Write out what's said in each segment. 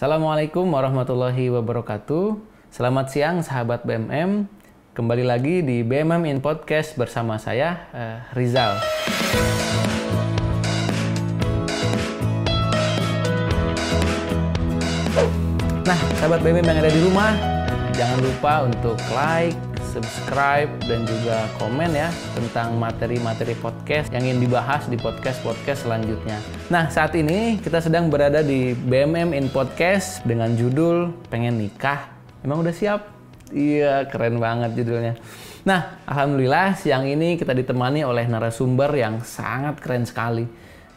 Assalamualaikum warahmatullahi wabarakatuh. Selamat siang sahabat BMM. Kembali lagi di BMM in Podcast bersama saya, Rizal. Nah, sahabat BMM yang ada di rumah, jangan lupa untuk like, subscribe, dan juga komen ya tentang materi-materi podcast yang ingin dibahas di podcast-podcast selanjutnya. Nah, saat ini kita sedang berada di BMM in Podcast dengan judul Pengen Nikah. Emang udah siap? Iya, keren banget judulnya. Nah, alhamdulillah siang ini kita ditemani oleh narasumber yang sangat keren sekali,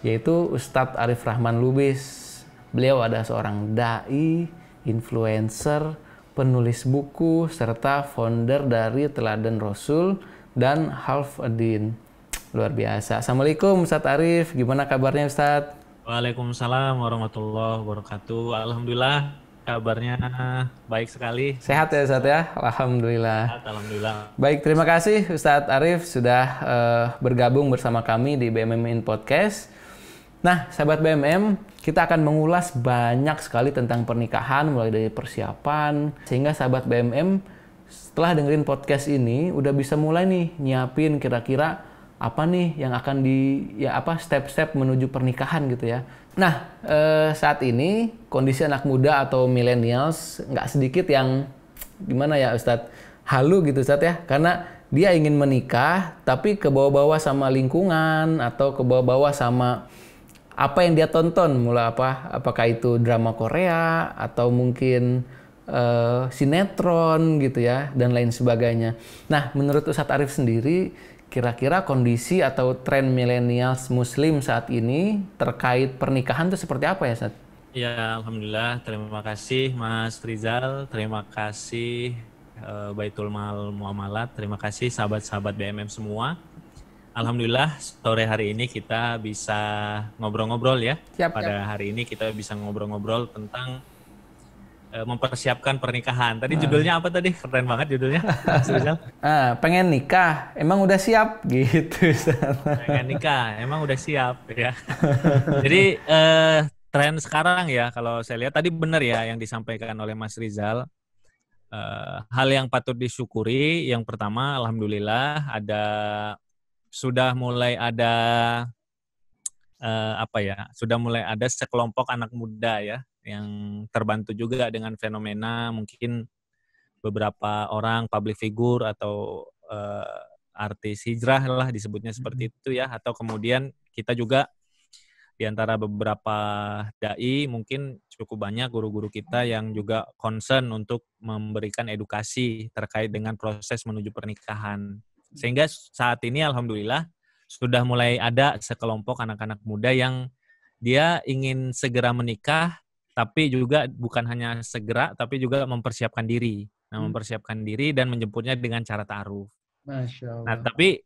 yaitu Ustadz Arif Rahman Lubis. Beliau adalah seorang dai, influencer, penulis buku, serta founder dari Teladan Rasul dan Half a Din. Luar biasa. Assalamualaikum Ustadz Arif, gimana kabarnya Ustadz? Waalaikumsalam warahmatullahi wabarakatuh. Alhamdulillah kabarnya baik sekali. Sehat ya Ustadz ya? Alhamdulillah. Alhamdulillah. Baik, terima kasih Ustadz Arif sudah bergabung bersama kami di BMM in Podcast. Nah, sahabat BMM, kita akan mengulas banyak sekali tentang pernikahan, mulai dari persiapan, sehingga sahabat BMM setelah dengerin podcast ini udah bisa mulai nih nyiapin kira-kira apa nih yang akan step-step menuju pernikahan gitu ya. Nah, saat ini kondisi anak muda atau millennials nggak sedikit yang gimana ya Ustadz, halu gitu Ustadz ya, karena dia ingin menikah tapi kebawa-bawa sama lingkungan atau kebawa-bawa sama apa yang dia tonton, mulai apakah itu drama Korea atau mungkin sinetron gitu ya, dan lain sebagainya. Nah, menurut Ustadz Arif sendiri, kira-kira kondisi atau tren millennials muslim saat ini terkait pernikahan itu seperti apa ya, Ustadz? Ya, alhamdulillah. Terima kasih Mas Rizal, terima kasih Baitul Mal Muamalat, terima kasih sahabat-sahabat BMM semua. Alhamdulillah sore hari ini kita bisa ngobrol-ngobrol ya. Pada hari ini kita bisa ngobrol-ngobrol tentang mempersiapkan pernikahan. Tadi judulnya apa tadi? Keren banget judulnya. Pengen nikah, emang udah siap gitu. Pengen nikah, emang udah siap ya. Jadi tren sekarang ya, kalau saya lihat tadi benar ya yang disampaikan oleh Mas Rizal. Hal yang patut disyukuri, yang pertama alhamdulillah sudah mulai ada sudah mulai ada sekelompok anak muda ya yang terbantu juga dengan fenomena mungkin beberapa orang public figure atau artis hijrah lah disebutnya seperti itu ya, atau kemudian kita juga di antara beberapa dai mungkin cukup banyak guru-guru kita yang juga concern untuk memberikan edukasi terkait dengan proses menuju pernikahan. Sehingga saat ini alhamdulillah sudah mulai ada sekelompok anak-anak muda yang dia ingin segera menikah, tapi juga bukan hanya segera, tapi juga mempersiapkan diri. Nah, mempersiapkan diri dan menjemputnya dengan cara ta'aruf. Masya Allah. Nah, tapi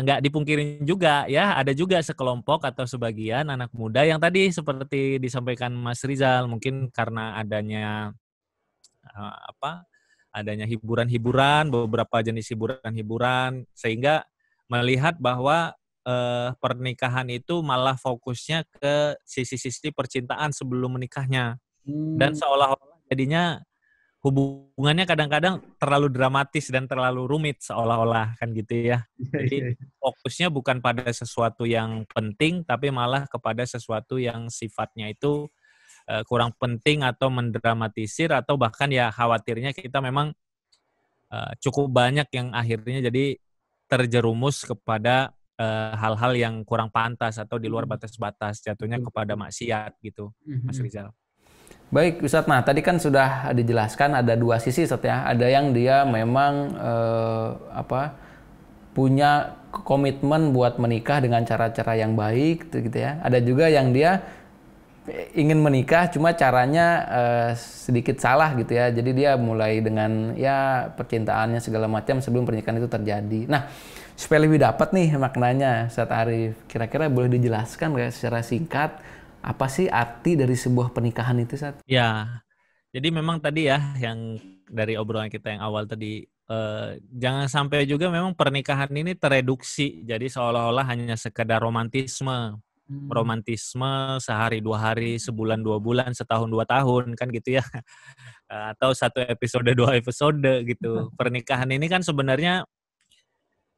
nggak dipungkirin juga ya, ada juga sekelompok atau sebagian anak muda yang tadi seperti disampaikan Mas Rizal, mungkin karena adanya adanya hiburan-hiburan, beberapa jenis hiburan-hiburan, sehingga melihat bahwa pernikahan itu malah fokusnya ke sisi-sisi percintaan sebelum menikahnya. Dan seolah-olah jadinya hubungannya kadang-kadang terlalu dramatis dan terlalu rumit seolah-olah kan gitu ya. Jadi fokusnya bukan pada sesuatu yang penting, tapi malah kepada sesuatu yang sifatnya itu kurang penting atau mendramatisir, atau bahkan ya khawatirnya kita memang cukup banyak yang akhirnya jadi terjerumus kepada hal-hal yang kurang pantas atau di luar batas-batas, jatuhnya kepada maksiat gitu, Mas Rizal. Baik Ustadz, nah tadi kan sudah dijelaskan ada dua sisi Ustadz ya. Ada yang dia memang punya komitmen buat menikah dengan cara-cara yang baik gitu ya. Ada juga yang dia ingin menikah cuma caranya sedikit salah gitu ya. Jadi dia mulai dengan ya percintaannya segala macam sebelum pernikahan itu terjadi. Nah, supaya lebih dapat nih maknanya Ustadz Arif, kira-kira boleh dijelaskan nggak secara singkat apa sih arti dari sebuah pernikahan itu, Ustadz? Ya, jadi memang tadi ya yang dari obrolan kita yang awal tadi, jangan sampai juga memang pernikahan ini tereduksi jadi seolah-olah hanya sekedar romantisme. romantisme sehari 2 hari, sebulan 2 bulan, setahun 2 tahun kan gitu ya. Atau 1 episode 2 episode gitu. Pernikahan ini kan sebenarnya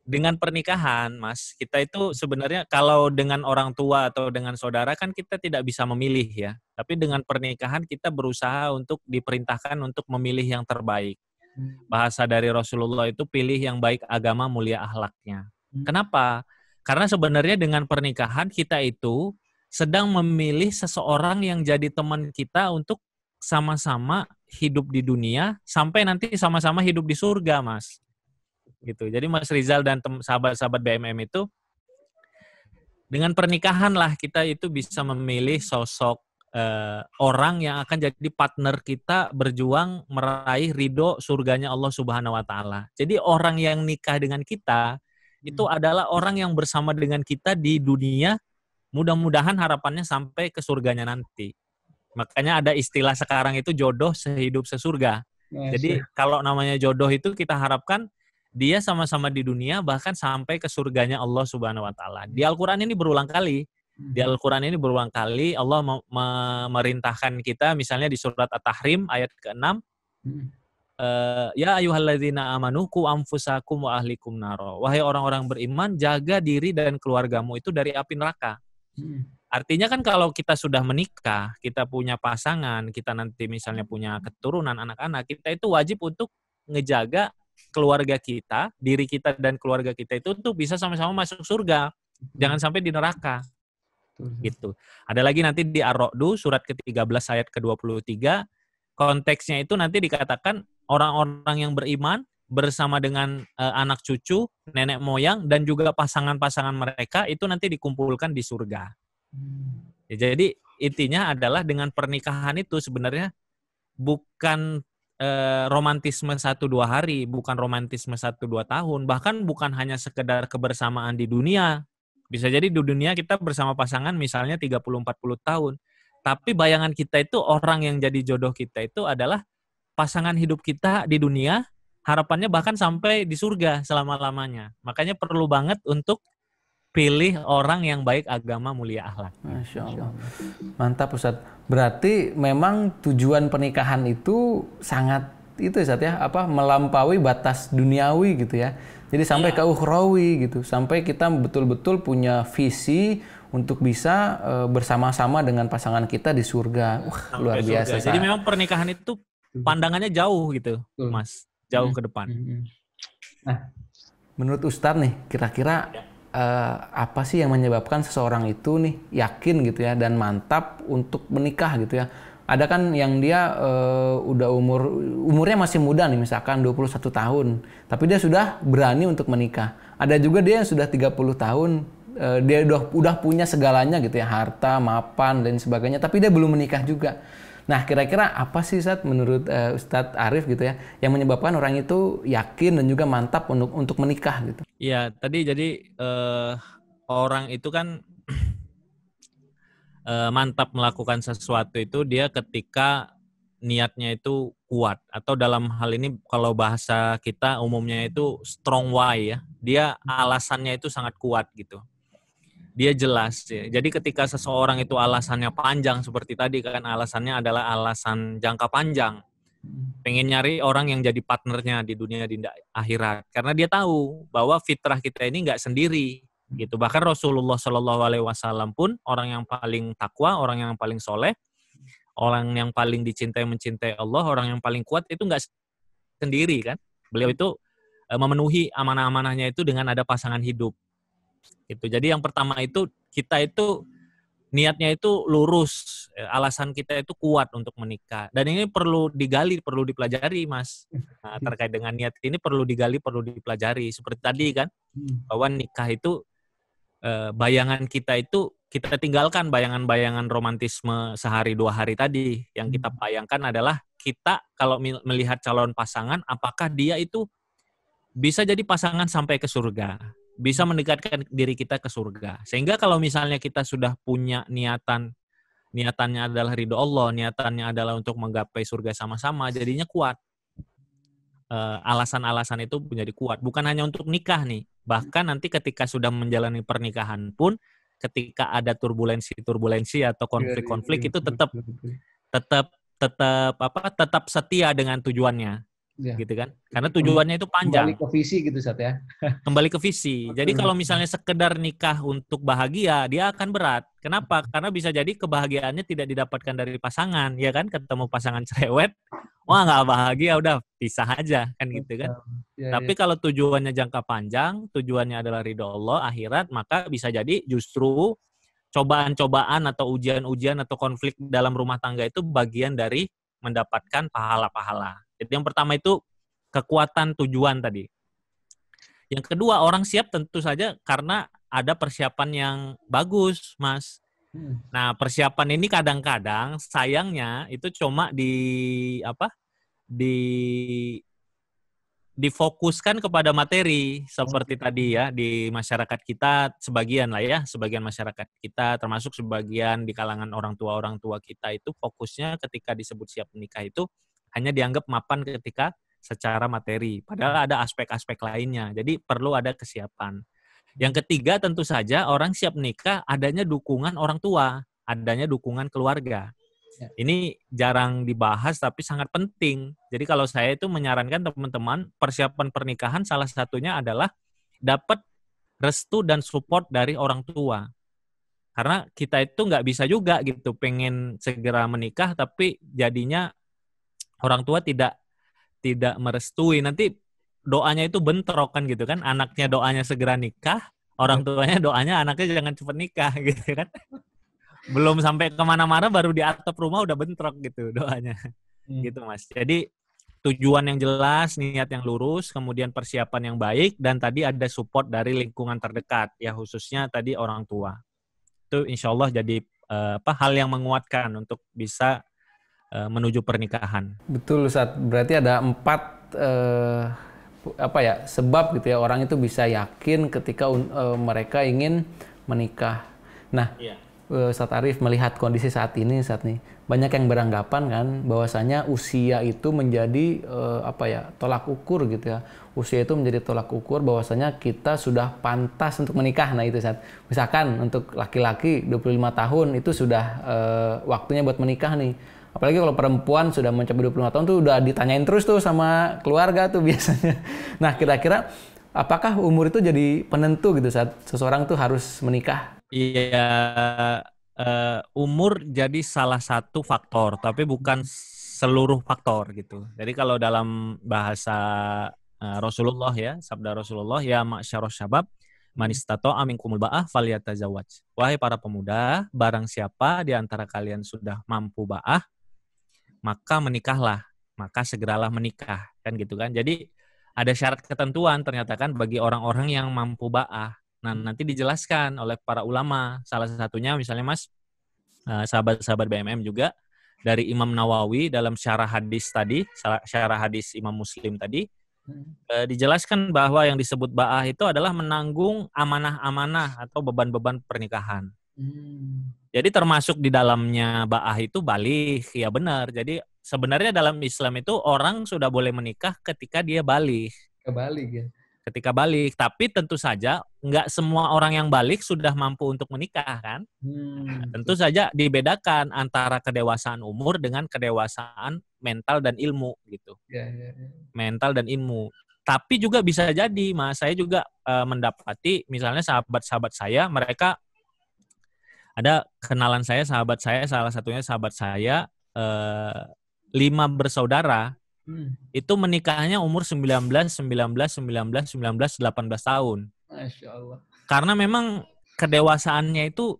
dengan pernikahan, Mas, kita itu sebenarnya kalau dengan orang tua atau dengan saudara kan kita tidak bisa memilih ya. Tapi dengan pernikahan kita berusaha untuk diperintahkan untuk memilih yang terbaik. Bahasa dari Rasulullah itu pilih yang baik agama, mulia akhlaknya. Kenapa? Karena sebenarnya dengan pernikahan kita itu sedang memilih seseorang yang jadi teman kita untuk sama-sama hidup di dunia sampai nanti sama-sama hidup di surga, Mas. Gitu. Jadi Mas Rizal dan sahabat-sahabat BMM itu dengan pernikahan lah kita itu bisa memilih sosok orang yang akan jadi partner kita berjuang meraih ridho surganya Allah Subhanahu wa taala. Jadi orang yang nikah dengan kita itu adalah orang yang bersama dengan kita di dunia, mudah-mudahan harapannya sampai ke surganya nanti. Makanya ada istilah sekarang itu jodoh sehidup sesurga. Jadi kalau namanya jodoh itu kita harapkan dia sama-sama di dunia bahkan sampai ke surganya Allah Subhanahu wa taala. Di Al-Qur'an ini berulang kali. Di Al-Qur'an ini berulang kali Allah memerintahkan kita misalnya di surat At-Tahrim ayat ke-6 ya ayyuhalladzina amanu qu anfusakum wa ahlikum naro. Wahai orang-orang beriman, jaga diri dan keluargamu itu dari api neraka. Artinya kan kalau kita sudah menikah, kita punya pasangan, kita nanti misalnya punya keturunan anak-anak, kita itu wajib untuk ngejaga keluarga kita, diri kita dan keluarga kita itu untuk bisa sama-sama masuk surga. Jangan sampai di neraka. Gitu. Ada lagi nanti di Ar-Ra'd surat ke-13 ayat ke-23, konteksnya itu nanti dikatakan orang-orang yang beriman bersama dengan anak cucu, nenek moyang dan juga pasangan-pasangan mereka itu nanti dikumpulkan di surga. Ya, jadi intinya adalah dengan pernikahan itu sebenarnya bukan romantisme 1-2 hari, bukan romantisme 1-2 tahun, bahkan bukan hanya sekedar kebersamaan di dunia. Bisa jadi di dunia kita bersama pasangan misalnya 30-40 tahun. Tapi bayangan kita itu orang yang jadi jodoh kita itu adalah pasangan hidup kita di dunia, harapannya bahkan sampai di surga selama-lamanya. Makanya perlu banget untuk pilih orang yang baik agama, mulia akhlak. Masya Allah. Mantap Ustadz. Berarti memang tujuan pernikahan itu sangat itu Ustadz ya, melampaui batas duniawi gitu ya. Jadi sampai ke ukhrawi gitu, sampai kita betul-betul punya visi untuk bisa bersama-sama dengan pasangan kita di surga. Luar biasa. Jadi memang pernikahan itu pandangannya jauh gitu, Mas. Jauh ke depan. Nah, menurut Ustadz nih, kira-kira apa sih yang menyebabkan seseorang itu nih yakin gitu ya dan mantap untuk menikah gitu ya? Ada kan yang dia udah umurnya masih muda nih, misalkan 21 tahun, tapi dia sudah berani untuk menikah. Ada juga dia yang sudah 30 tahun, dia udah punya segalanya gitu ya, harta, mapan dan sebagainya, tapi dia belum menikah juga. Nah, kira-kira apa sih Ustadz menurut Ustadz Arif gitu ya yang menyebabkan orang itu yakin dan juga mantap untuk menikah gitu? Iya, tadi jadi orang itu kan mantap melakukan sesuatu itu dia ketika niatnya itu kuat, atau dalam hal ini kalau bahasa kita umumnya itu strong why ya. Dia alasannya itu sangat kuat gitu. Dia jelas ya. Jadi ketika seseorang itu alasannya panjang seperti tadi kan, alasannya adalah alasan jangka panjang. Pengen nyari orang yang jadi partnernya di dunia di akhirat. Karena dia tahu bahwa fitrah kita ini nggak sendiri gitu. Bahkan Rasulullah Shallallahu Alaihi Wasallam pun orang yang paling takwa, orang yang paling soleh, orang yang paling mencintai Allah, orang yang paling kuat itu nggak sendiri kan. Beliau itu memenuhi amanah-amanahnya itu dengan ada pasangan hidup. Gitu. Jadi yang pertama itu kita itu niatnya itu lurus, alasan kita itu kuat untuk menikah. Dan ini perlu digali, perlu dipelajari, Mas. Nah, terkait dengan niat ini perlu digali, perlu dipelajari. Seperti tadi kan, bahwa nikah itu bayangan kita itu kita tinggalkan bayangan-bayangan romantisme sehari 2 hari tadi. Yang kita bayangkan adalah kita kalau melihat calon pasangan, apakah dia itu bisa jadi pasangan sampai ke surga, bisa mendekatkan diri kita ke surga. Sehingga kalau misalnya kita sudah punya niatannya adalah ridho Allah, niatannya adalah untuk menggapai surga sama-sama, jadinya kuat. Alasan-alasan itu menjadi kuat. Bukan hanya untuk nikah nih, bahkan nanti ketika sudah menjalani pernikahan pun, ketika ada turbulensi atau konflik-konflik itu tetap setia dengan tujuannya, gitu kan? Karena tujuannya itu panjang. Kembali ke visi gitu, Sat ya. Kembali ke visi. Jadi kalau misalnya sekedar nikah untuk bahagia, dia akan berat. Kenapa? Karena bisa jadi kebahagiaannya tidak didapatkan dari pasangan, ya kan? Ketemu pasangan cerewet, wah nggak bahagia, udah pisah aja, kan gitu kan? Tapi kalau tujuannya jangka panjang, tujuannya adalah ridho Allah, akhirat, maka bisa jadi justru cobaan-cobaan atau ujian-ujian atau konflik dalam rumah tangga itu bagian dari mendapatkan pahala-pahala. Jadi yang pertama itu kekuatan tujuan tadi. Yang kedua, orang siap tentu saja karena ada persiapan yang bagus, Mas. Nah, persiapan ini kadang-kadang sayangnya itu cuma difokuskan kepada materi seperti tadi ya, di masyarakat kita sebagian masyarakat kita termasuk sebagian di kalangan orang tua kita itu fokusnya ketika disebut siap menikah itu hanya dianggap mapan ketika secara materi, padahal ada aspek-aspek lainnya. Jadi perlu ada kesiapan. Yang ketiga tentu saja orang siap menikah adanya dukungan orang tua, adanya dukungan keluarga. Ini jarang dibahas tapi sangat penting. Jadi kalau saya itu menyarankan teman-teman persiapan pernikahan salah satunya adalah dapat restu dan support dari orang tua. Karena kita itu nggak bisa juga gitu pengen segera menikah tapi jadinya orang tua tidak merestui, nanti doanya itu bentrok kan gitu kan, anaknya doanya segera nikah, orang tuanya doanya anaknya jangan cepat nikah gitu kan. Belum sampai kemana-mana baru di atap rumah udah bentrok gitu doanya. Gitu Mas. Jadi tujuan yang jelas, niat yang lurus, kemudian persiapan yang baik, dan tadi ada support dari lingkungan terdekat, ya khususnya tadi orang tua. Itu insya Allah jadi hal yang menguatkan untuk bisa menuju pernikahan. Betul, Ustaz. Berarti ada 4 sebab gitu ya orang itu bisa yakin ketika mereka ingin menikah. Nah, Ustaz Arif melihat kondisi saat ini, banyak yang beranggapan kan bahwasanya usia itu menjadi tolak ukur gitu ya. Usia itu menjadi tolak ukur bahwasanya kita sudah pantas untuk menikah. Nah itu Ustaz. Misalkan untuk laki-laki 25 tahun itu sudah waktunya buat menikah nih. Apalagi kalau perempuan sudah mencapai 25 tahun tuh udah ditanyain terus tuh sama keluarga tuh biasanya. Nah, kira-kira apakah umur itu jadi penentu gitu saat seseorang tuh harus menikah? Iya, umur jadi salah satu faktor, tapi bukan seluruh faktor gitu. Jadi kalau dalam bahasa Rasulullah ya, sabda Rasulullah, ya ma'syarus syabab, man istata'a minkumul ba'ah falyatazawwaj. Wahai para pemuda, barang siapa di antara kalian sudah mampu ba'ah, maka menikahlah, maka segeralah menikah, kan gitu kan. Jadi ada syarat ketentuan ternyata kan bagi orang-orang yang mampu ba'ah. Nah, nanti dijelaskan oleh para ulama. Salah satunya misalnya Mas, sahabat-sahabat BMM juga, dari Imam Nawawi dalam syarah hadis tadi, syarah hadis Imam Muslim tadi, dijelaskan bahwa yang disebut ba'ah itu adalah menanggung amanah-amanah atau beban-beban pernikahan. Jadi termasuk di dalamnya ba'ah itu baligh, ya benar. Jadi sebenarnya dalam Islam itu orang sudah boleh menikah ketika dia baligh. Ketika baligh, tapi tentu saja nggak semua orang yang baligh sudah mampu untuk menikah kan. Nah, tentu saja dibedakan antara kedewasaan umur dengan kedewasaan mental dan ilmu gitu. Mental dan ilmu. Tapi juga bisa jadi, Mas, saya juga mendapati misalnya sahabat-sahabat saya, mereka ada kenalan saya, sahabat saya, salah satunya sahabat saya, 5 bersaudara, itu menikahnya umur 19, 18 tahun. Masya Allah. Karena memang kedewasaannya itu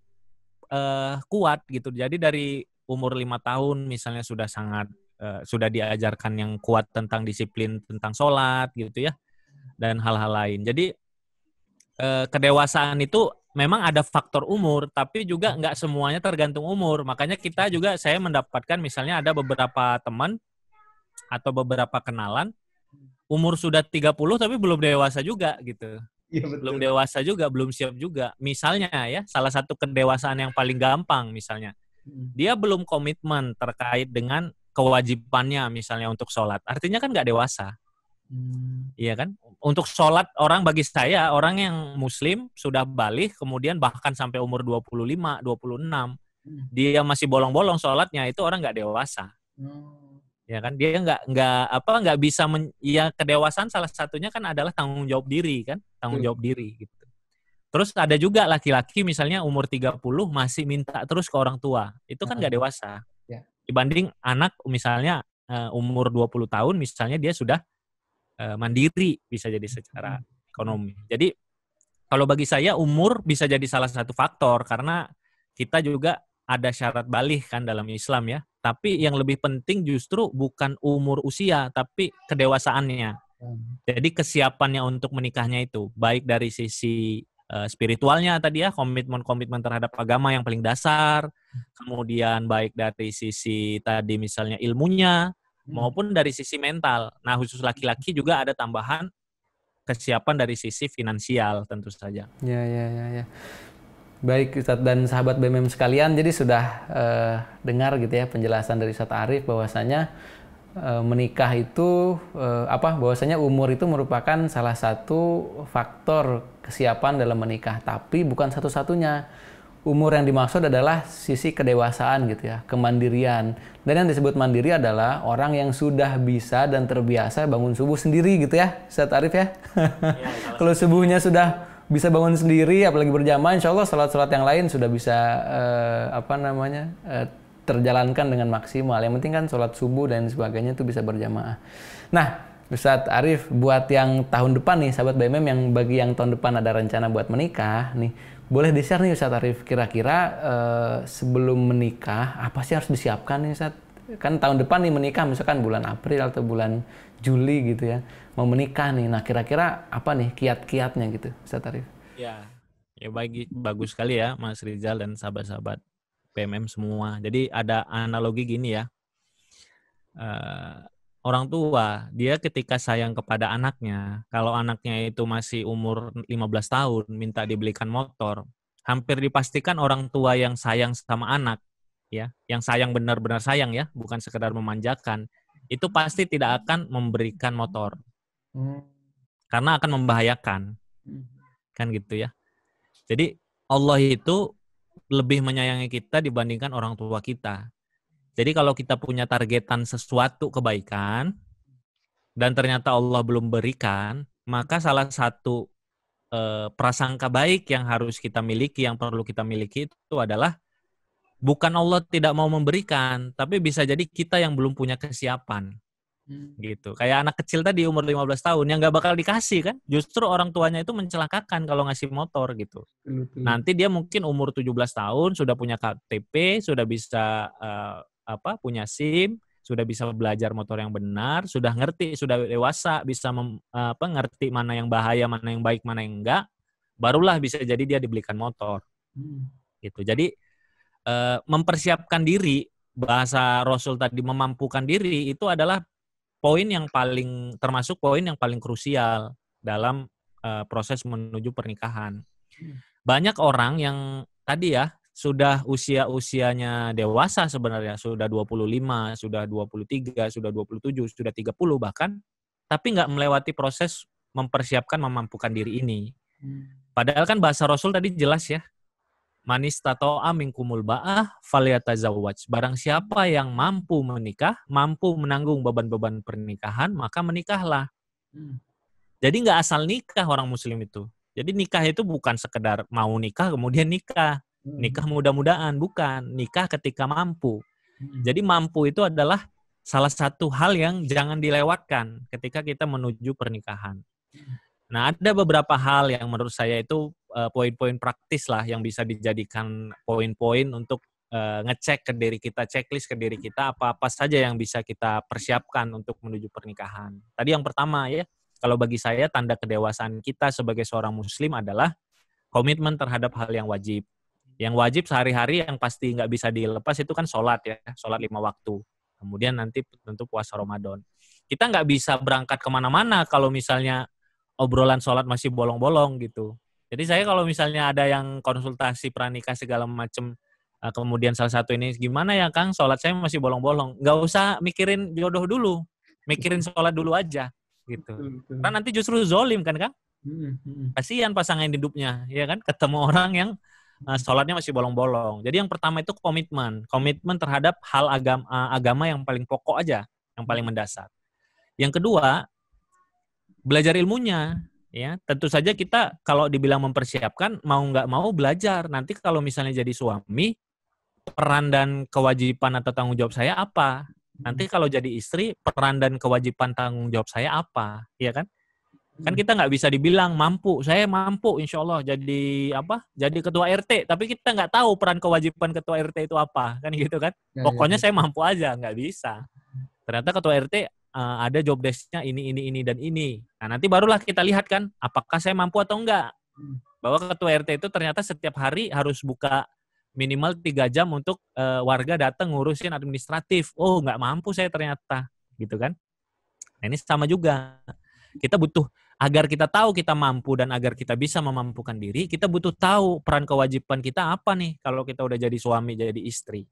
kuat gitu. Jadi dari umur 5 tahun misalnya sudah sangat, sudah diajarkan yang kuat tentang disiplin, tentang sholat gitu ya, dan hal-hal lain. Jadi kedewasaan itu memang ada faktor umur, tapi juga nggak semuanya tergantung umur. Makanya saya mendapatkan misalnya ada beberapa teman atau beberapa kenalan, umur sudah 30 tapi belum dewasa juga gitu. Ya, betul. Belum dewasa juga, belum siap juga. Misalnya ya, salah satu kedewasaan yang paling gampang misalnya, dia belum komitmen terkait dengan kewajibannya misalnya untuk sholat. Artinya kan nggak dewasa. Iya kan? Untuk sholat orang bagi saya, orang yang muslim sudah balik, kemudian bahkan sampai umur 25, 26, dia masih bolong-bolong sholatnya, itu orang nggak dewasa. Ya kan? Dia nggak bisa ya kedewasaan salah satunya kan adalah tanggung jawab diri kan? Tanggung jawab diri gitu. Terus ada juga laki-laki misalnya umur 30 masih minta terus ke orang tua. Itu kan nggak dewasa. Dibanding anak misalnya umur 20 tahun misalnya dia sudah mandiri bisa jadi secara ekonomi. Jadi kalau bagi saya umur bisa jadi salah satu faktor karena kita juga ada syarat balik kan dalam Islam ya. Tapi yang lebih penting justru bukan umur usia tapi kedewasaannya. Jadi kesiapannya untuk menikahnya itu baik dari sisi spiritualnya tadi ya, komitmen terhadap agama yang paling dasar, kemudian baik dari sisi tadi misalnya ilmunya, maupun dari sisi mental. Nah, khusus laki-laki juga ada tambahan kesiapan dari sisi finansial tentu saja. Ya. Baik Ustadz dan sahabat BMM sekalian, jadi sudah dengar gitu ya penjelasan dari Ustadz Arif bahwasanya menikah itu bahwasanya umur itu merupakan salah satu faktor kesiapan dalam menikah, tapi bukan satu-satunya. Umur yang dimaksud adalah sisi kedewasaan gitu ya, kemandirian. Dan yang disebut mandiri adalah orang yang sudah bisa dan terbiasa bangun subuh sendiri gitu ya, Ustadz Arif ya. Kalau subuhnya sudah bisa bangun sendiri, apalagi berjamaah, insya Allah salat-salat yang lain sudah bisa terjalankan dengan maksimal. Yang penting kan salat subuh dan sebagainya itu bisa berjamaah. Nah, Ustadz Arif, buat yang tahun depan nih, sahabat BMM yang bagi yang tahun depan ada rencana buat menikah nih, boleh di-share nih Ustadz Arif, kira-kira sebelum menikah apa sih harus disiapkan nih Ustadz? Kan tahun depan nih menikah, misalkan bulan April atau bulan Juli gitu ya, mau menikah nih. Nah kira-kira apa nih kiat-kiatnya gitu Ustadz Arif? Ya bagus sekali ya Mas Rizal dan sahabat-sahabat PMM semua. Jadi ada analogi gini ya, orang tua dia ketika sayang kepada anaknya, kalau anaknya itu masih umur 15 tahun minta dibelikan motor, hampir dipastikan orang tua yang sayang sama anak ya, yang sayang benar-benar sayang ya, bukan sekedar memanjakan, itu pasti tidak akan memberikan motor. Karena akan membahayakan. Kan gitu ya. Jadi Allah itu lebih menyayangi kita dibandingkan orang tua kita. Jadi kalau kita punya targetan sesuatu kebaikan dan ternyata Allah belum berikan, maka salah satu prasangka baik yang harus kita miliki, yang perlu kita miliki itu adalah bukan Allah tidak mau memberikan, tapi bisa jadi kita yang belum punya kesiapan. Gitu. Kayak anak kecil tadi umur 15 tahun yang nggak bakal dikasih kan. Justru orang tuanya itu mencelakakan kalau ngasih motor gitu. Nanti dia mungkin umur 17 tahun sudah punya KTP, sudah bisa punya SIM, sudah bisa belajar motor yang benar, sudah ngerti, sudah dewasa, bisa ngerti mana yang bahaya, mana yang baik, mana yang enggak, barulah bisa jadi dia dibelikan motor. Gitu. Jadi mempersiapkan diri, bahasa Rasul tadi memampukan diri itu adalah termasuk poin yang paling krusial dalam proses menuju pernikahan. Banyak orang yang tadi ya sudah usianya dewasa sebenarnya, sudah 25, sudah 23, sudah 27, sudah 30 bahkan, tapi nggak melewati proses mempersiapkan memampukan diri ini. Padahal kan bahasa Rasul tadi jelas ya, manis tato'a minkumul ba'ah falyatazawwaj. Barang siapa yang mampu menikah, mampu menanggung beban-beban pernikahan, maka menikahlah. Jadi nggak asal nikah orang muslim itu. Jadi nikah itu bukan sekedar mau nikah kemudian nikah. Nikah mudah-mudahan, bukan. Nikah ketika mampu. Jadi mampu itu adalah salah satu hal yang jangan dilewatkan ketika kita menuju pernikahan. Nah, ada beberapa hal yang menurut saya itu poin-poin praktis lah yang bisa dijadikan poin-poin untuk ngecek ke diri kita, checklist ke diri kita apa-apa saja yang bisa kita persiapkan untuk menuju pernikahan. Tadi yang pertama ya, kalau bagi saya tanda kedewasaan kita sebagai seorang muslim adalah komitmen terhadap hal yang wajib. Yang wajib sehari-hari yang pasti nggak bisa dilepas itu kan sholat ya, sholat 5 waktu. Kemudian nanti tentu puasa Ramadan. Kita nggak bisa berangkat kemana-mana kalau misalnya obrolan sholat masih bolong-bolong gitu. Jadi saya kalau misalnya ada yang konsultasi pranikah segala macam, kemudian salah satu ini, gimana ya Kang, sholat saya masih bolong-bolong. Nggak usah mikirin jodoh dulu, mikirin sholat dulu aja. gitu. Betul, betul. Karena nanti justru zolim kan Kang? Kasihan pasangan hidupnya, ya kan? Ketemu orang yang sholatnya masih bolong-bolong. Jadi yang pertama itu komitmen terhadap hal agama yang paling pokok aja, yang paling mendasar. Yang kedua, belajar ilmunya. Ya, tentu saja kita kalau dibilang mempersiapkan, mau nggak mau belajar. Nanti kalau misalnya jadi suami, peran dan kewajiban atau tanggung jawab saya apa? Nanti kalau jadi istri, peran dan kewajiban tanggung jawab saya apa? Ya kan? Kan kita nggak bisa dibilang mampu. Saya mampu, insya Allah jadi apa? Jadi ketua RT. Tapi kita nggak tahu peran kewajiban ketua RT itu apa, kan gitu kan? Pokoknya saya mampu aja, nggak bisa. Ternyata ketua RT ada job desk-nya ini, dan ini. Nah, nanti barulah kita lihat kan, apakah saya mampu atau enggak. Bahwa ketua RT itu ternyata setiap hari harus buka minimal 3 jam untuk warga datang ngurusin administratif. Oh, nggak mampu saya ternyata. Gitu kan. Nah, ini sama juga. Kita butuh, agar kita tahu kita mampu dan agar kita bisa memampukan diri, kita butuh tahu peran kewajiban kita apa nih kalau kita udah jadi suami, jadi istri.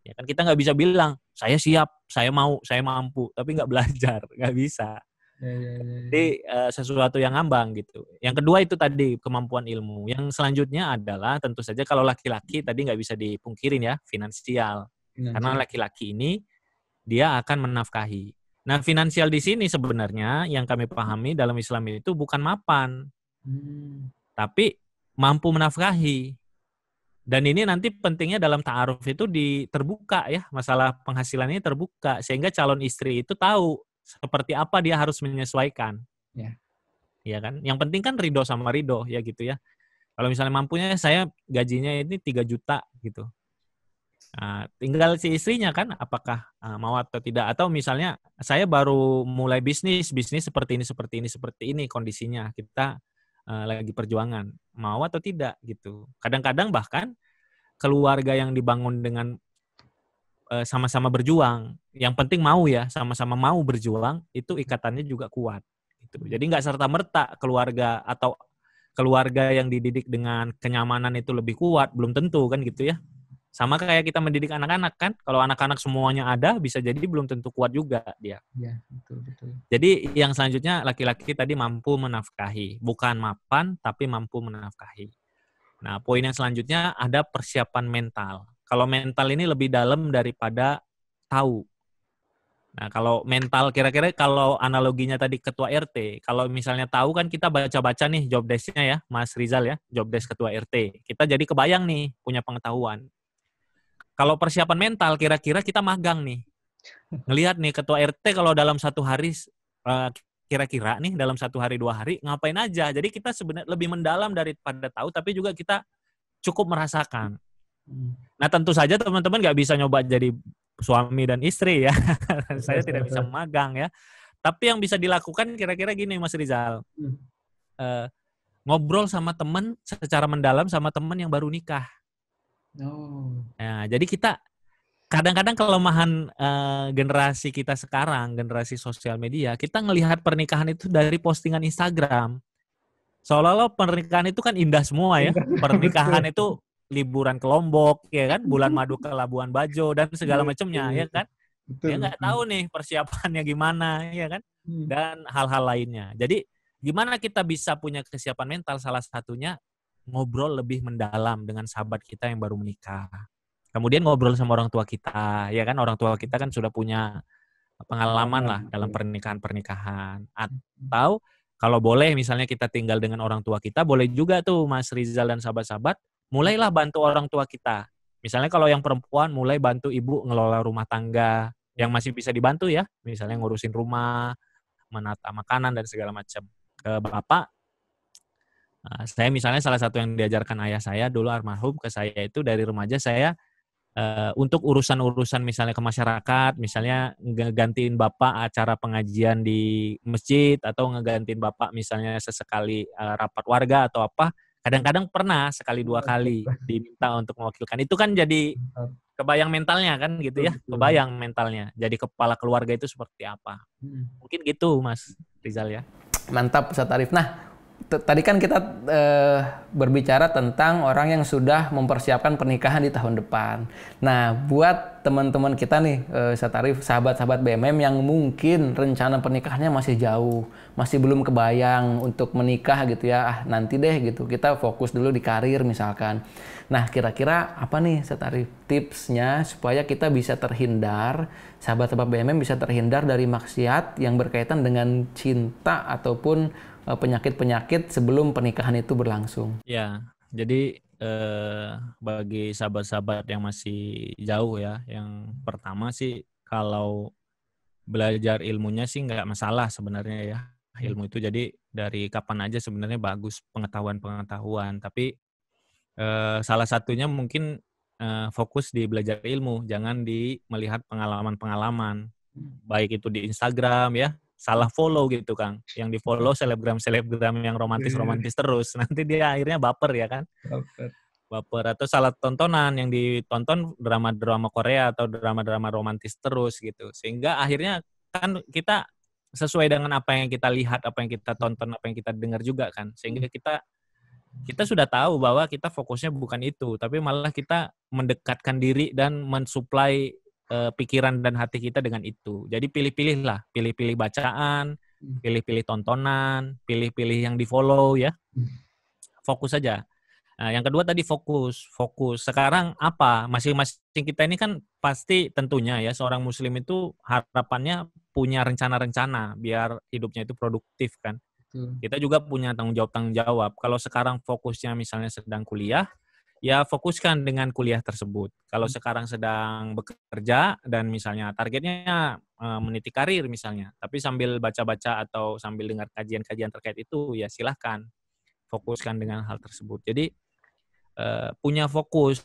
Ya kan kita nggak bisa bilang saya siap, saya mau, saya mampu, tapi nggak belajar, nggak bisa. Jadi sesuatu yang ngambang gitu. Yang kedua itu tadi kemampuan ilmu. Yang selanjutnya adalah tentu saja kalau laki-laki tadi nggak bisa dipungkirin ya, finansial. Karena laki-laki ini dia akan menafkahi. Nah, finansial di sini sebenarnya yang kami pahami dalam Islam itu bukan mapan, tapi mampu menafkahi. Dan ini nanti pentingnya dalam ta'aruf itu terbuka ya, masalah penghasilannya terbuka sehingga calon istri itu tahu seperti apa dia harus menyesuaikan. Ya. Ya kan? Yang penting kan ridho sama ridho ya gitu ya. Kalau misalnya mampunya saya gajinya ini 3 juta gitu. Nah, tinggal si istrinya kan apakah mau atau tidak, atau misalnya saya baru mulai bisnis seperti ini kondisinya, kita lagi perjuangan, mau atau tidak gitu. Kadang-kadang bahkan keluarga yang dibangun dengan sama-sama berjuang, yang penting mau ya, sama-sama mau berjuang, itu ikatannya juga kuat gitu. Jadi nggak serta-merta keluarga atau keluarga yang dididik dengan kenyamanan itu lebih kuat, belum tentu kan gitu ya. Sama kayak kita mendidik anak-anak kan, kalau anak-anak semuanya ada, bisa jadi belum tentu kuat juga dia. Ya, betul. Jadi yang selanjutnya laki-laki tadi mampu menafkahi, bukan mapan, tapi mampu menafkahi. Nah, poin yang selanjutnya ada persiapan mental. Kalau mental ini lebih dalam daripada tahu. Nah, kalau mental kira-kira kalau analoginya tadi ketua RT, kalau misalnya tahu kan kita baca-baca nih job desk-nya ya, Mas Rizal ya, job desk ketua RT. Kita jadi kebayang nih, punya pengetahuan. Kalau persiapan mental, kira-kira kita magang nih. Ngelihat nih, ketua RT kalau dalam 1 hari, kira-kira nih dalam 1 hari, 2 hari, ngapain aja. Jadi kita sebenarnya lebih mendalam daripada tahu, tapi juga kita cukup merasakan. Nah, tentu saja teman-teman nggak bisa nyoba jadi suami dan istri ya. Saya tidak bisa magang ya. Tapi yang bisa dilakukan kira-kira gini, Mas Rizal. Ngobrol sama teman secara mendalam sama teman yang baru nikah. Nah, jadi kita kadang-kadang kelemahan generasi kita sekarang, generasi sosial media, kita ngelihat pernikahan itu dari postingan Instagram. Seolah-olah pernikahan itu kan indah semua ya. Pernikahan itu liburan ke Lombok, ya kan, bulan madu ke Labuan Bajo dan segala macamnya, ya kan. Dia nggak tahu nih persiapannya gimana, ya kan, dan hal-hal lainnya. Jadi gimana kita bisa punya kesiapan mental? Salah satunya ngobrol lebih mendalam dengan sahabat kita yang baru menikah. Kemudian ngobrol sama orang tua kita, ya kan, orang tua kita kan sudah punya pengalaman lah dalam pernikahan. Atau kalau boleh misalnya kita tinggal dengan orang tua kita, boleh juga tuh Mas Rizal dan sahabat-sahabat, mulailah bantu orang tua kita. Misalnya kalau yang perempuan mulai bantu ibu ngelola rumah tangga, yang masih bisa dibantu ya, misalnya ngurusin rumah, menata makanan dan segala macam. Ke bapak, saya misalnya salah satu yang diajarkan ayah saya dulu almarhum ke saya itu dari remaja saya untuk urusan-urusan misalnya ke masyarakat, misalnya ngegantiin bapak acara pengajian di masjid atau ngegantiin bapak misalnya sesekali rapat warga atau apa, kadang-kadang pernah sekali 2 kali diminta untuk mewakilkan. Itu kan jadi kebayang mentalnya kan gitu ya, kebayang mentalnya. Jadi kepala keluarga itu seperti apa. Mungkin gitu Mas Rizal ya. Mantap Ustaz Arif. Nah, tadi kan kita berbicara tentang orang yang sudah mempersiapkan pernikahan di tahun depan. Nah, buat teman-teman kita nih, Satarif, sahabat-sahabat BMM yang mungkin rencana pernikahannya masih jauh, masih belum kebayang untuk menikah gitu ya, nanti deh gitu, kita fokus dulu di karir misalkan. Nah, kira-kira apa nih Satarif tipsnya supaya kita bisa terhindar, sahabat-sahabat BMM bisa terhindar dari maksiat yang berkaitan dengan cinta ataupun penyakit-penyakit sebelum pernikahan itu berlangsung. Ya, jadi bagi sahabat-sahabat yang masih jauh ya, yang pertama sih kalau belajar ilmunya sih nggak masalah sebenarnya ya. Ilmu itu jadi dari kapan aja sebenarnya bagus pengetahuan-pengetahuan. Tapi salah satunya mungkin fokus di belajar ilmu, jangan di melihat pengalaman-pengalaman. Baik itu di Instagram ya, salah follow gitu Kang. Yang di follow selebgram yang romantis-romantis terus. Nanti dia akhirnya baper ya kan. Baper atau salah tontonan yang ditonton drama-drama Korea atau drama-drama romantis terus gitu. Sehingga akhirnya kan kita sesuai dengan apa yang kita lihat, apa yang kita tonton, apa yang kita dengar juga kan. Sehingga kita sudah tahu bahwa kita fokusnya bukan itu, tapi malah kita mendekatkan diri dan mensuplai pikiran dan hati kita dengan itu. Jadi pilih-pilih lah, pilih-pilih bacaan, pilih-pilih tontonan, pilih-pilih yang di-follow ya. Fokus saja. Nah, yang kedua tadi fokus. Sekarang apa? Masing-masing kita ini kan pasti tentunya ya seorang muslim itu harapannya punya rencana-rencana biar hidupnya itu produktif kan. Kita juga punya tanggung jawab. Kalau sekarang fokusnya misalnya sedang kuliah, ya fokuskan dengan kuliah tersebut. Kalau sekarang sedang bekerja dan misalnya targetnya meniti karir misalnya, tapi sambil baca-baca atau sambil dengar kajian-kajian terkait itu, ya silahkan fokuskan dengan hal tersebut. Jadi punya fokus.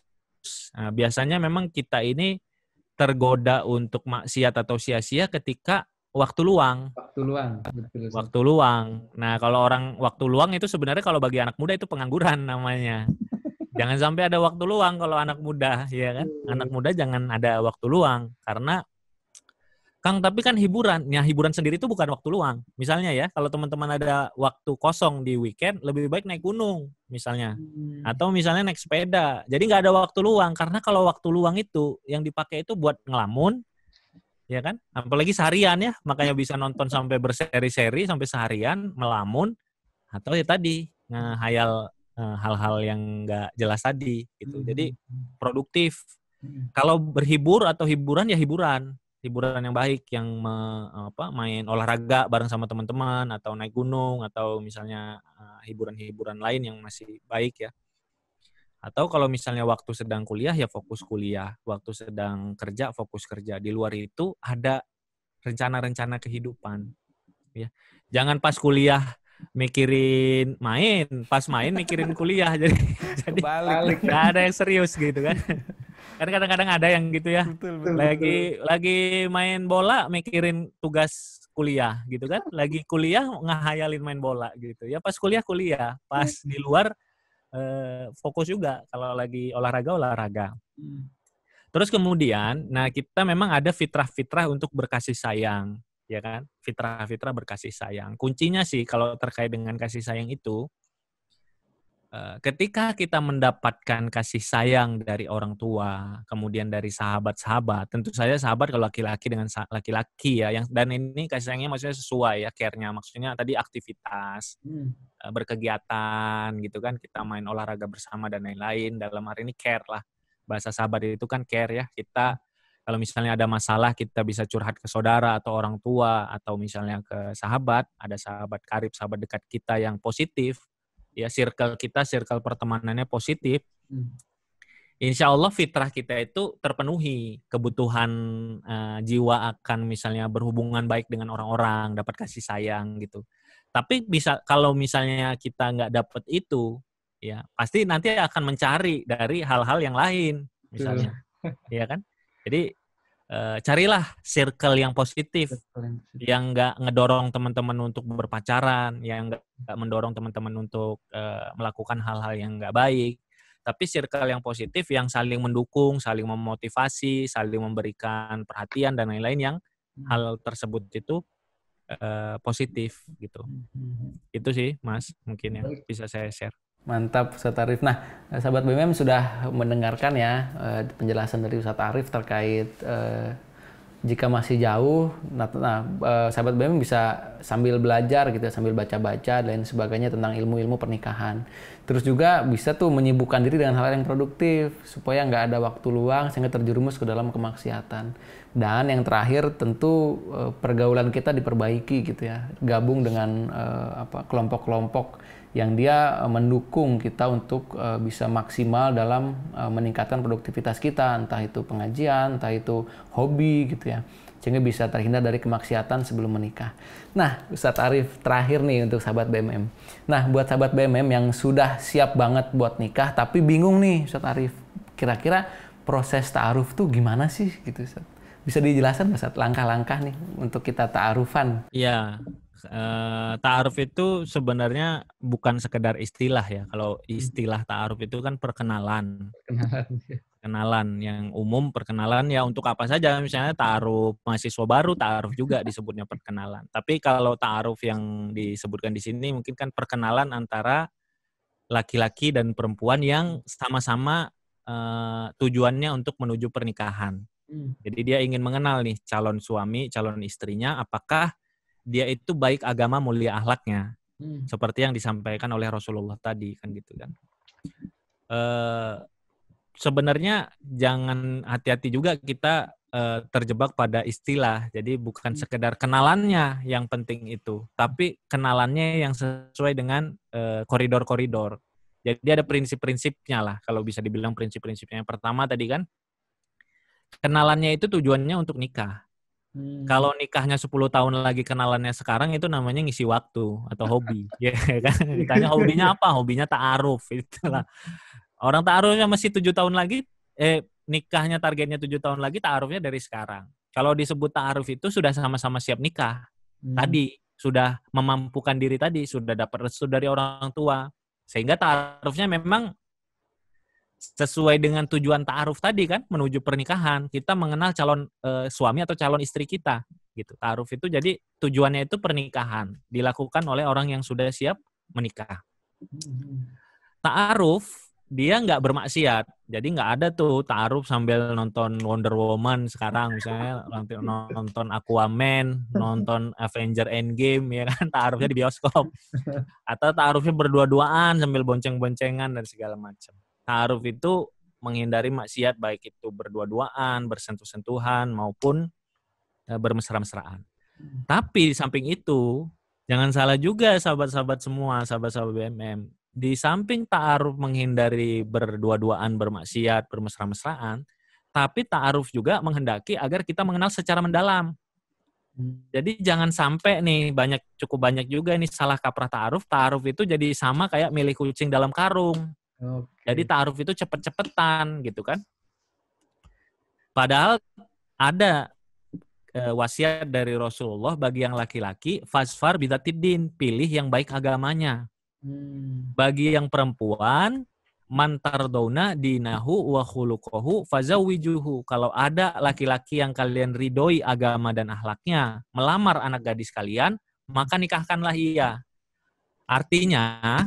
Nah, biasanya memang kita ini tergoda untuk maksiat atau sia-sia ketika waktu luang. Waktu luang. Nah, kalau orang waktu luang itu sebenarnya kalau bagi anak muda itu pengangguran namanya. Jangan sampai ada waktu luang kalau anak muda, ya kan? Anak muda jangan ada waktu luang karena Kang, tapi kan hiburan. Ya, hiburan sendiri itu bukan waktu luang. Misalnya ya, kalau teman-teman ada waktu kosong di weekend, lebih baik naik gunung misalnya. Atau misalnya naik sepeda. Jadi nggak ada waktu luang karena kalau waktu luang itu yang dipakai itu buat ngelamun, ya kan? Apalagi seharian ya, makanya bisa nonton sampai berseri-seri sampai seharian melamun atau ya tadi ngehayal hal-hal yang nggak jelas tadi gitu. Jadi produktif. Kalau berhibur atau hiburan ya hiburan yang baik yang main olahraga bareng sama teman-teman atau naik gunung atau misalnya hiburan-hiburan lain yang masih baik ya. Atau kalau misalnya waktu sedang kuliah ya fokus kuliah, waktu sedang kerja fokus kerja. Di luar itu ada rencana-rencana kehidupan. Ya. Jangan pas kuliah mikirin main, pas main mikirin kuliah. Jadi Balik. nggak ada yang serius gitu kan. Kan kadang-kadang ada yang gitu ya. Betul. Lagi main bola mikirin tugas kuliah gitu kan. Lagi kuliah ngehayalin main bola gitu. Ya pas kuliah, pas di luar fokus juga kalau lagi olahraga. Terus kemudian, nah kita memang ada fitrah-fitrah untuk berkasih sayang, ya kan? Fitrah-fitrah berkasih sayang. Kuncinya sih kalau terkait dengan kasih sayang itu, ketika kita mendapatkan kasih sayang dari orang tua, kemudian dari sahabat-sahabat, tentu saja sahabat kalau laki-laki dengan laki-laki ya, dan ini kasih sayangnya maksudnya sesuai ya, care-nya, maksudnya tadi aktivitas, berkegiatan gitu kan, kita main olahraga bersama dan lain-lain, dalam hari ini care lah. Bahasa sahabat itu kan care ya, kita kalau misalnya ada masalah kita bisa curhat ke saudara atau orang tua, atau misalnya ke sahabat, ada sahabat karib, sahabat dekat kita yang positif, ya circle pertemanannya positif, insya Allah fitrah kita itu terpenuhi, kebutuhan jiwa akan misalnya berhubungan baik dengan orang-orang, dapat kasih sayang gitu. Tapi bisa kalau misalnya kita nggak dapat itu, ya pasti nanti akan mencari dari hal-hal yang lain, misalnya, ya kan? Jadi carilah circle yang positif, yang nggak ngedorong teman-teman untuk berpacaran, yang nggak mendorong teman-teman untuk melakukan hal-hal yang nggak baik, tapi circle yang positif, yang saling mendukung, saling memotivasi, saling memberikan perhatian dan lain-lain, yang hal tersebut itu positif gitu. Itu sih Mas mungkin yang bisa saya share. Mantap Ustadz Arif. Nah, sahabat BMM sudah mendengarkan ya penjelasan dari Ustadz Arif terkait jika masih jauh, sahabat BMM bisa sambil belajar gitu, sambil baca-baca dan sebagainya tentang ilmu-ilmu pernikahan. Terus juga bisa tuh menyibukkan diri dengan hal yang produktif supaya nggak ada waktu luang sehingga terjerumus ke dalam kemaksiatan. Dan yang terakhir tentu pergaulan kita diperbaiki gitu ya, gabung dengan kelompok-kelompok yang dia mendukung kita untuk bisa maksimal dalam meningkatkan produktivitas kita, entah itu pengajian, entah itu hobi gitu ya, sehingga bisa terhindar dari kemaksiatan sebelum menikah. Nah, Ustadz Arif terakhir nih untuk sahabat BMM. Nah, buat sahabat BMM yang sudah siap banget buat nikah tapi bingung nih Ustadz Arif, kira-kira proses ta'aruf tuh gimana sih gitu Ustadz? Bisa dijelaskan Ustadz langkah-langkah nih untuk kita ta'arufan? Iya. Ta'aruf itu sebenarnya bukan sekedar istilah ya. Kalau istilah ta'aruf itu kan perkenalan. Perkenalan yang umum, perkenalan ya untuk apa saja. Misalnya ta'aruf mahasiswa baru, ta'aruf juga disebutnya perkenalan. Tapi kalau ta'aruf yang disebutkan di sini mungkin kan perkenalan antara laki-laki dan perempuan yang sama-sama tujuannya untuk menuju pernikahan. Jadi dia ingin mengenal nih calon suami, calon istrinya, apakah dia itu baik agama mulia akhlaknya, seperti yang disampaikan oleh Rasulullah tadi kan gitu kan. Sebenarnya jangan hati-hati juga kita terjebak pada istilah. Jadi bukan sekedar kenalannya yang penting itu, tapi kenalannya yang sesuai dengan koridor-koridor. Jadi ada prinsip-prinsipnya lah kalau bisa dibilang prinsip-prinsipnya. Yang pertama tadi kan kenalannya itu tujuannya untuk nikah. Kalau nikahnya 10 tahun lagi kenalannya sekarang itu namanya ngisi waktu atau hobi. Ya kan? Ditanya hobinya apa? Hobinya ta'aruf. Itulah. Orang ta'arufnya masih 7 tahun lagi, nikahnya targetnya 7 tahun lagi, ta'arufnya dari sekarang. Kalau disebut ta'aruf itu sudah sama-sama siap nikah. Tadi sudah memampukan diri tadi, sudah dapat restu dari orang tua. Sehingga ta'arufnya memang sesuai dengan tujuan ta'aruf tadi kan, menuju pernikahan. Kita mengenal calon suami atau calon istri kita. Gitu. Ta'aruf itu jadi tujuannya itu pernikahan. Dilakukan oleh orang yang sudah siap menikah. Ta'aruf, dia nggak bermaksiat. Jadi nggak ada tuh ta'aruf sambil nonton Wonder Woman sekarang. Misalnya nonton Aquaman, nonton Avenger Endgame, ya kan, ta'arufnya di bioskop. Atau ta'arufnya berdua-duaan sambil bonceng-boncengan dan segala macam. Ta'aruf itu menghindari maksiat baik itu berdua-duaan, bersentuh-sentuhan maupun bermesra-mesraan. Tapi di samping itu, jangan salah juga sahabat-sahabat semua, sahabat-sahabat BMM. Di samping ta'aruf menghindari berdua-duaan, bermaksiat, bermesra-mesraan, tapi ta'aruf juga menghendaki agar kita mengenal secara mendalam. Jadi jangan sampai nih cukup banyak juga ini salah kaprah ta'aruf. Ta'aruf itu jadi sama kayak milih kucing dalam karung. Jadi ta'aruf itu cepet-cepetan gitu kan. Padahal ada wasiat dari Rasulullah bagi yang laki-laki, fasfar bidzatiddin, pilih yang baik agamanya. Bagi yang perempuan, man tardawna dinahu wa khuluquhu fazawwijuhu. Kalau ada laki-laki yang kalian ridhoi agama dan akhlaknya melamar anak gadis kalian, maka nikahkanlah ia. Artinya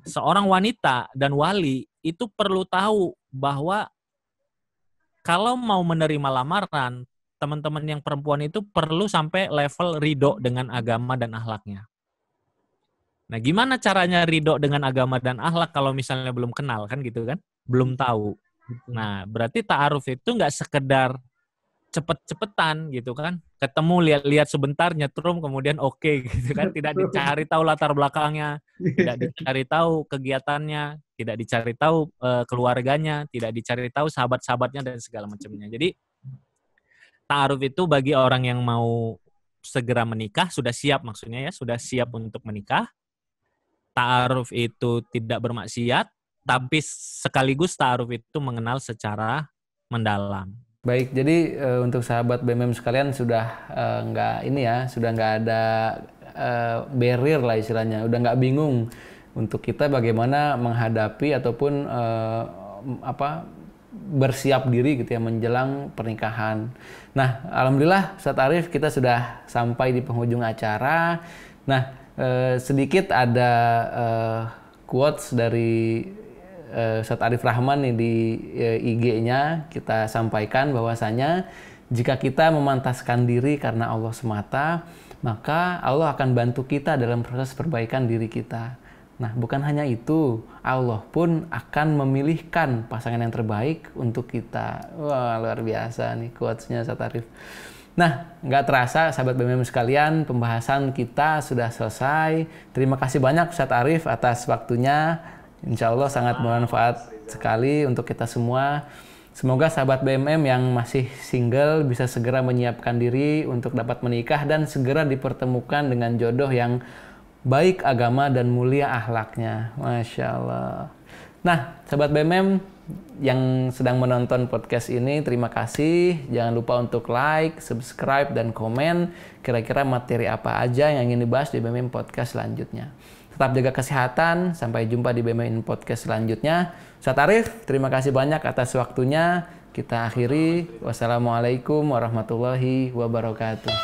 seorang wanita dan wali itu perlu tahu bahwa kalau mau menerima lamaran, teman-teman yang perempuan itu perlu sampai level ridho dengan agama dan akhlaknya. Nah, gimana caranya ridho dengan agama dan akhlak kalau misalnya belum kenal, kan gitu kan? Belum tahu. Nah, berarti ta'aruf itu nggak sekedar cepet-cepetan gitu kan, ketemu lihat-lihat sebentar nyetrum kemudian oke, gitu kan, tidak dicari tahu latar belakangnya, tidak dicari tahu kegiatannya, tidak dicari tahu keluarganya, tidak dicari tahu sahabat-sahabatnya dan segala macamnya. Jadi ta'aruf itu bagi orang yang mau segera menikah, sudah siap maksudnya ya, sudah siap untuk menikah. Ta'aruf itu tidak bermaksiat, tapi sekaligus ta'aruf itu mengenal secara mendalam. Baik, jadi untuk sahabat BMM sekalian sudah sudah nggak ada barrier lah istilahnya, udah nggak bingung untuk kita bagaimana menghadapi ataupun bersiap diri gitu ya menjelang pernikahan. Nah, alhamdulillah Ustadz Arif kita sudah sampai di penghujung acara. Nah, sedikit ada quotes dari Ustadz Arif Rahman nih di IG-nya kita sampaikan bahwasanya jika kita memantaskan diri karena Allah semata, maka Allah akan bantu kita dalam proses perbaikan diri kita. Nah, bukan hanya itu, Allah pun akan memilihkan pasangan yang terbaik untuk kita. Wah, luar biasa nih quotes-nya Ustadz Arif. Nah, nggak terasa sahabat BMM sekalian, pembahasan kita sudah selesai. Terima kasih banyak Ustadz Arif atas waktunya. Insya Allah sangat bermanfaat sekali untuk kita semua. Semoga sahabat BMM yang masih single bisa segera menyiapkan diri untuk dapat menikah dan segera dipertemukan dengan jodoh yang baik agama dan mulia akhlaknya. Masya Allah. Nah, sahabat BMM yang sedang menonton podcast ini, terima kasih. Jangan lupa untuk like, subscribe, dan komen kira-kira materi apa aja yang ingin dibahas di BMM Podcast selanjutnya. Tetap jaga kesehatan. Sampai jumpa di BMM Podcast selanjutnya. Ustadz Arif, terima kasih banyak atas waktunya. Kita akhiri. Wassalamualaikum warahmatullahi wabarakatuh.